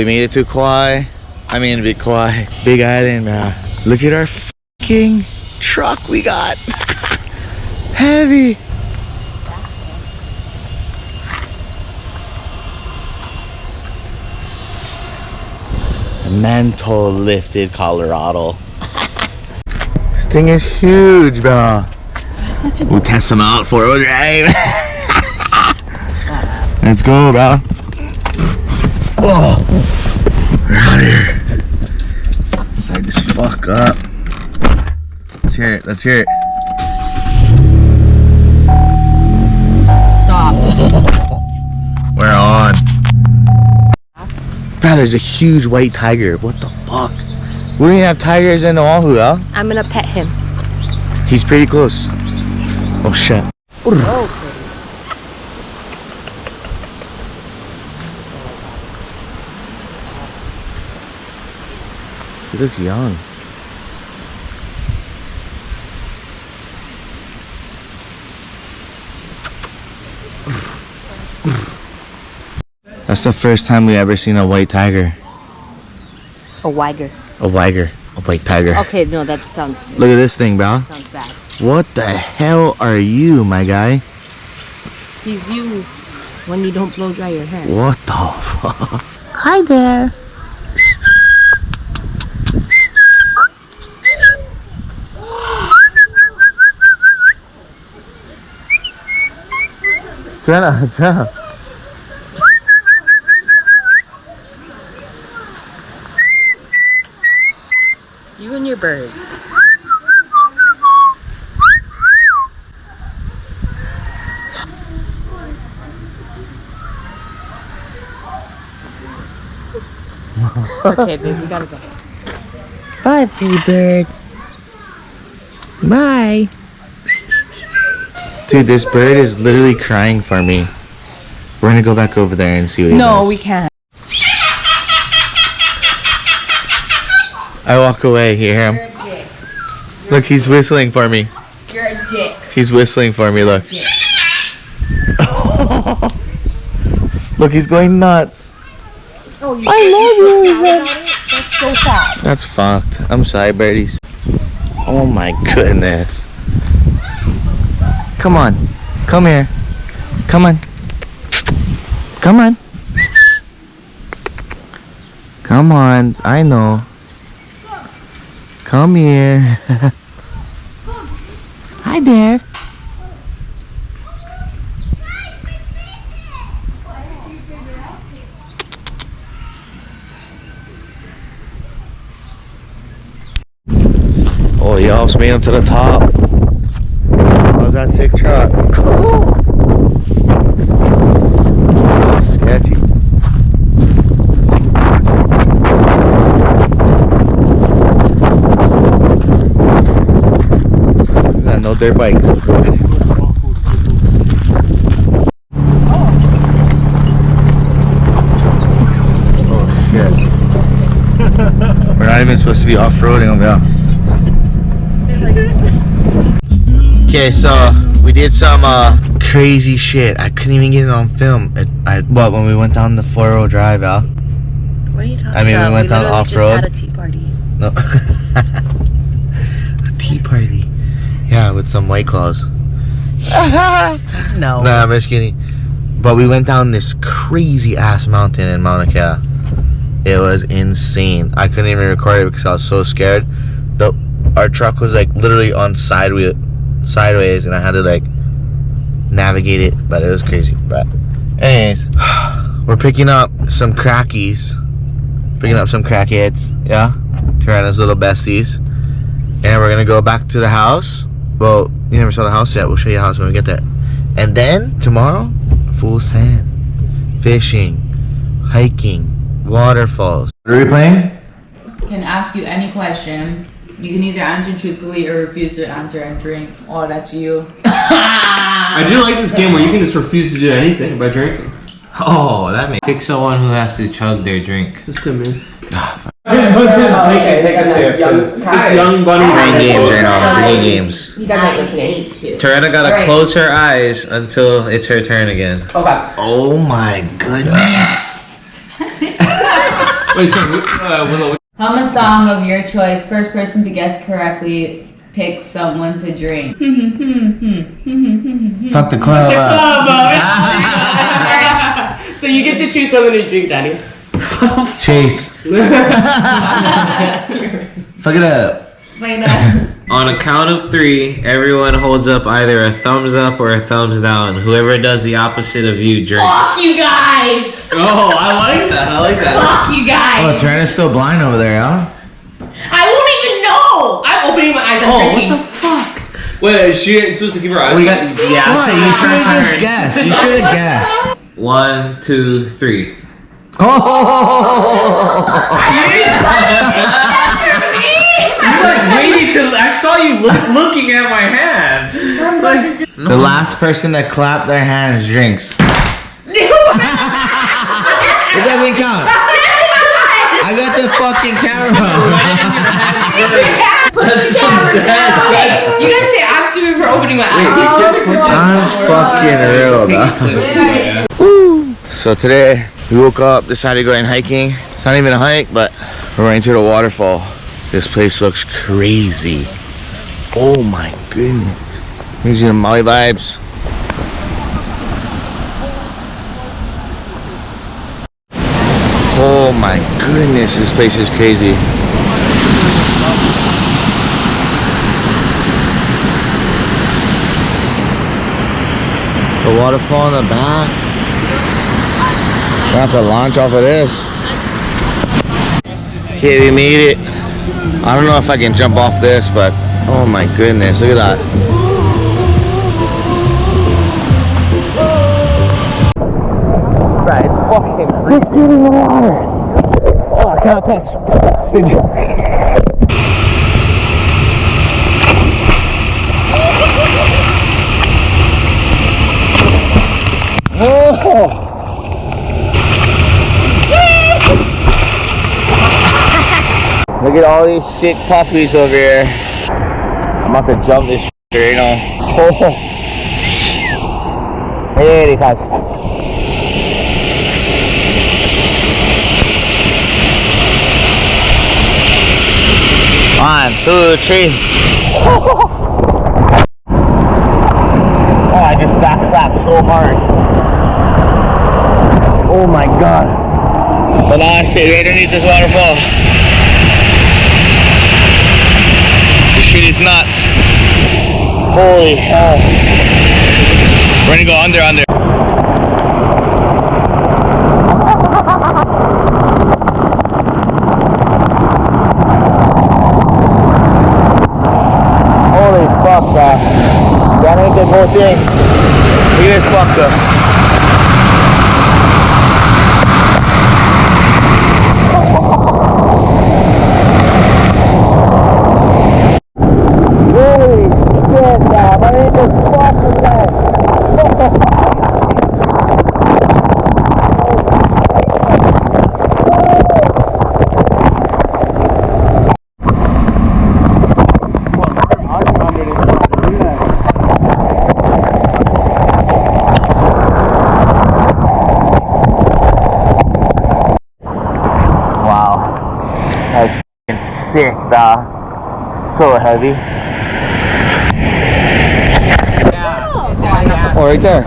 we made it to Kauai. I mean, Big Kauai, Big Island, man. Look at our fucking truck we got. Heavy. Mental lifted Colorado. This thing is huge, bro. We'll test them out for a drive. Let's go, bro. Oh, we're out here. Side this fuck up. Let's hear it. Let's hear it. Stop. We're on. Bro, there's a huge white tiger. What the fuck? We don't even have tigers in Oahu, huh? I'm gonna pet him. He's pretty close. Oh shit. Okay. He looks young. That's the first time we ever seen a white tiger. A wiger. A white tiger. Okay, no, that sounds. Look at this thing, bro. Sounds bad. What the hell are you, my guy? He's you when you don't blow dry your hair. What the fuck? Hi there. Jenna. You and your birds. Okay, babe, we gotta go. Bye, pretty birds. Bye. Dude, this bird is literally crying for me. We're gonna go back over there and see what he does. No, we can't. I walk away, you hear him? You're a dick. Look, he's whistling for me. You're a dick. He's whistling for me, look. Dick. Look, he's going nuts. Oh, you I love you. That's so sad. That's fucked. I'm sorry, birdies. Oh my goodness. Come on. Come here. Come on. Come on. Come on. I know. Come here. Hi there. Oh, you almost made it to the top. How's that sick truck? That's sketchy. Is that no dirt bike? Oh shit. We're not even supposed to be off-roading them, yeah. Okay, so we did some crazy shit. I couldn't even get it on film. But when we went down the 4-0 drive, Al. What are you talking about? I mean, we went down off-road. Just had a tea party. No. A tea party. Yeah, with some White Claws. No. Nah, I'm just kidding. But we went down this crazy ass mountain in Mauna Kea. It was insane. I couldn't even record it because I was so scared. Our truck was like literally on sideways, and I had to like navigate it, but it was crazy. But anyways, we're picking up some crackies, some crackheads, yeah, Tirana's little besties, and we're gonna go back to the house. Well, you never saw the house yet. We'll show you the house when we get there. And then tomorrow, full sand, fishing, hiking, waterfalls. What are we playing? Can ask you any question. You can either answer truthfully or refuse to answer and drink. Oh, that's you. I do like this game where you can just refuse to do anything by drinking. Oh, that makes pick someone who has to chug their drink. Just to me. Okay, take a sip. It's young bunny. Playing games right now. Playing games. You guys are listening too. Toretta gotta close her eyes until it's her turn again. Okay. Oh my goodness. Wait, sorry. Willow. Hum a song of your choice. First person to guess correctly picks someone to drink. Fuck the club up. So you get to choose someone to drink, Daddy. Chase. Fuck it up. On a count of 3, everyone holds up either a thumbs up or a thumbs down. Whoever does the opposite of you drinks. Fuck you guys! Oh, I like that. I like that. Fuck you guys! Oh, Trina's still blind over there, huh? I won't even know! I'm opening my eyes and drinking. What the fuck? Wait, she ain't supposed to keep her eyes. We got What? You should have just guessed. You should have guessed. 1, 2, 3. Oh! Waiting till I saw you looking at my hand. The last person that clapped their hands drinks. It doesn't count. I got the fucking camera. That's so bad. You guys say I'm stupid for opening my eyes. I'm fucking real, bro. So today we woke up, decided to go in hiking. It's not even a hike, but we're going to the waterfall. This place looks crazy. Oh my goodness. Here's your Maui vibes. Oh my goodness, this place is crazy. The waterfall in the back. We have to launch off of this. Okay, we made it. I don't know if I can jump off this, but oh my goodness, look at that. Right, it's fucking let's get in the water. Oh, I can't touch. Oh! Look at all these sick puppies over here. I'm about to jump this right now. Oh. Hey, guys. 1, 2, 3. Oh, I just backslapped so hard. Oh my god. But now I stay right underneath this waterfall. This shit is nuts. Holy hell. We're gonna go under. Holy fuck, man. That ain't the whole thing. Look at this fucker. Holy shit, man. That ain't the fucking thing. Wow, that's sick, dog. So heavy. Oh, right there.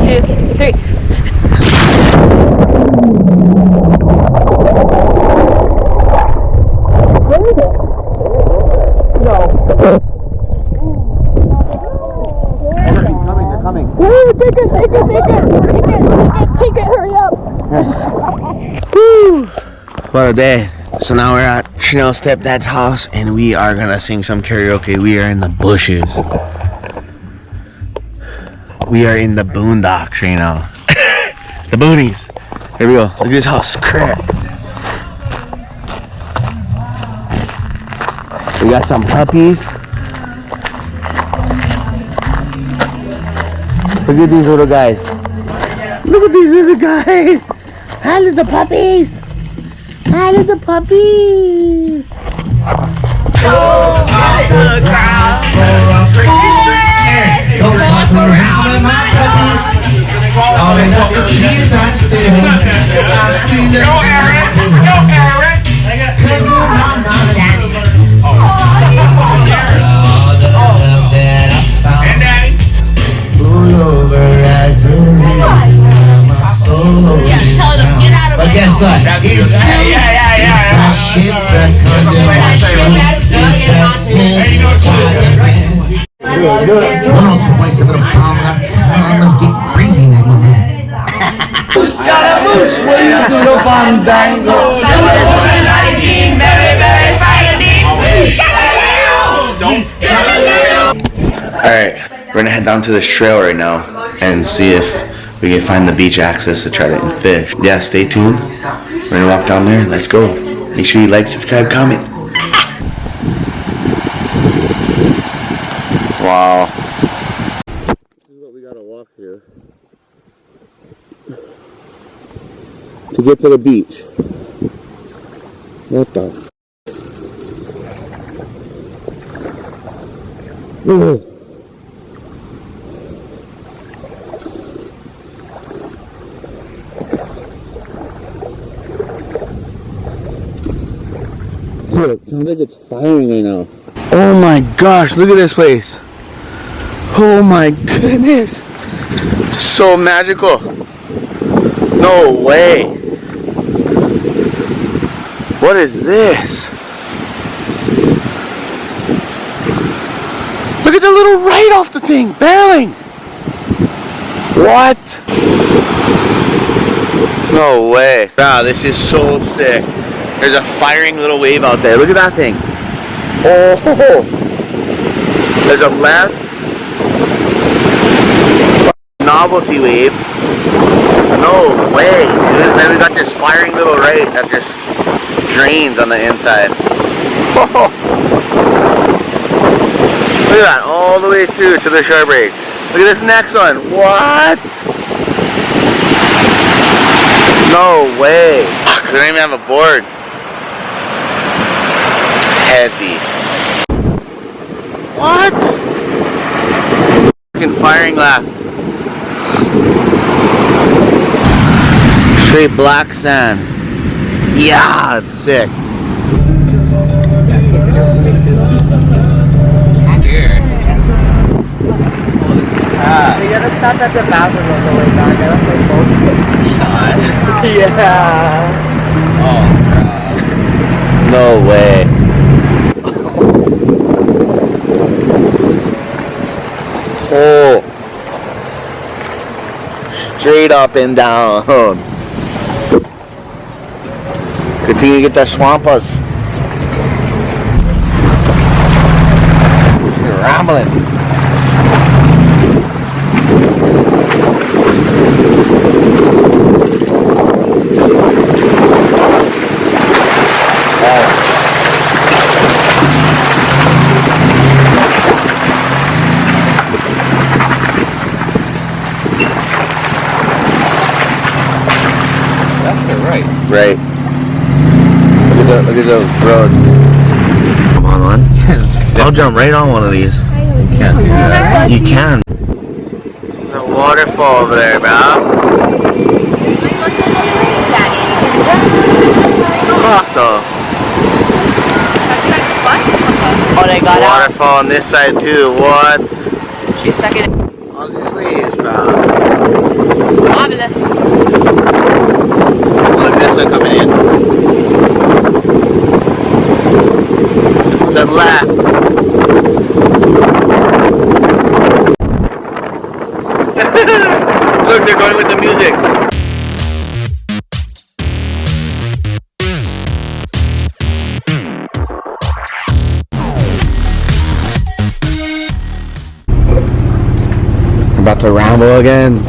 Two, three. They're coming. Take it, hurry up. Woo! What a day. So now we're at Chanel's stepdad's house and we are gonna sing some karaoke. We are in the bushes. We are in the boondocks right now. The boonies. Here we go. Look at this house. Crap. We got some puppies. Look at these little guys. Look at these little guys. Hi, little puppies. Hi, little puppies. But guess what? Alright, we're gonna head down to this trail right now and see if we can find the beach access to try to fish. Yeah, stay tuned. We're gonna walk down there. Let's go. Make sure you like, subscribe, comment. Wow. This is what we gotta walk through to get to the beach. What the? Whoa. Dude, it sounds like it's firing right now. Oh my gosh, look at this place. Oh my goodness. It's so magical. No way. What is this? Look at the little right off the thing, barreling. What? No way. Wow, this is so sick. There's a firing little wave out there. Look at that thing. Oh, there's a left novelty wave. No way. And then we got this firing little right that just drains on the inside. Oh. Look at that, all the way through to the shore break. Look at this next one. What? No way. We don't even have a board. Heavy. What? Fucking firing left. Straight black sand. Yeah, it's sick. Here. We gotta stop at the bathroom on the way back. I left my phone. Shot. Yeah. Oh, God. No way. Oh. Straight up and down. Continue to get that swampas. You're rambling. Right. Look at the road. Come on, man. I'll jump right on one of these. You can't do that. You can. There's a waterfall over there, bro. Fuck though. Oh, they got out. Waterfall on this side too. What? She's stuck in it. How's this waves, bro? Look, this one coming in. It's at left. Look, they're going with the music. I'm about to ramble again.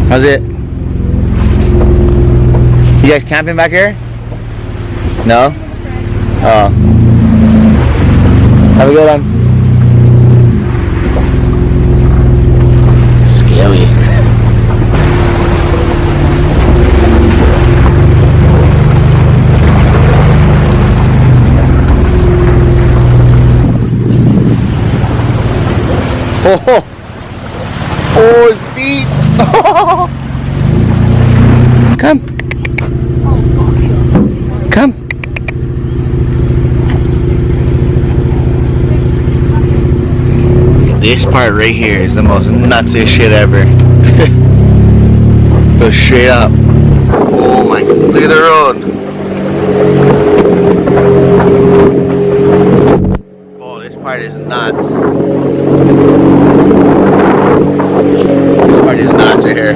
How's it? You guys camping back here? No? Oh. Have a good one. Scary. Oh, oh, his feet. Come. Come. This part right here is the most nutsiest shit ever. Go straight up. Oh my god, look at the road. Oh, this part is nuts. This part is nuts right here.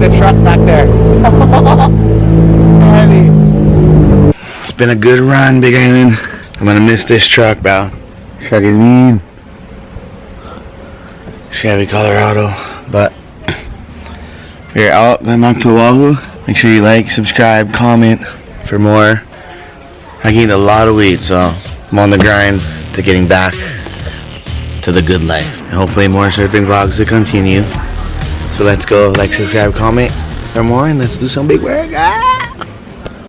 The truck back there. Heavy. It's been a good run, Big Island. I'm gonna miss this truck, bro. Truck is mean. Chevy Colorado. But we're out. Going back to Oahu. Make sure you like, subscribe, comment for more. I gained a lot of weight, so I'm on the grind to getting back to the good life. And hopefully more surfing vlogs to continue. So let's go, like, subscribe, comment for more, and let's do some big work. Ah!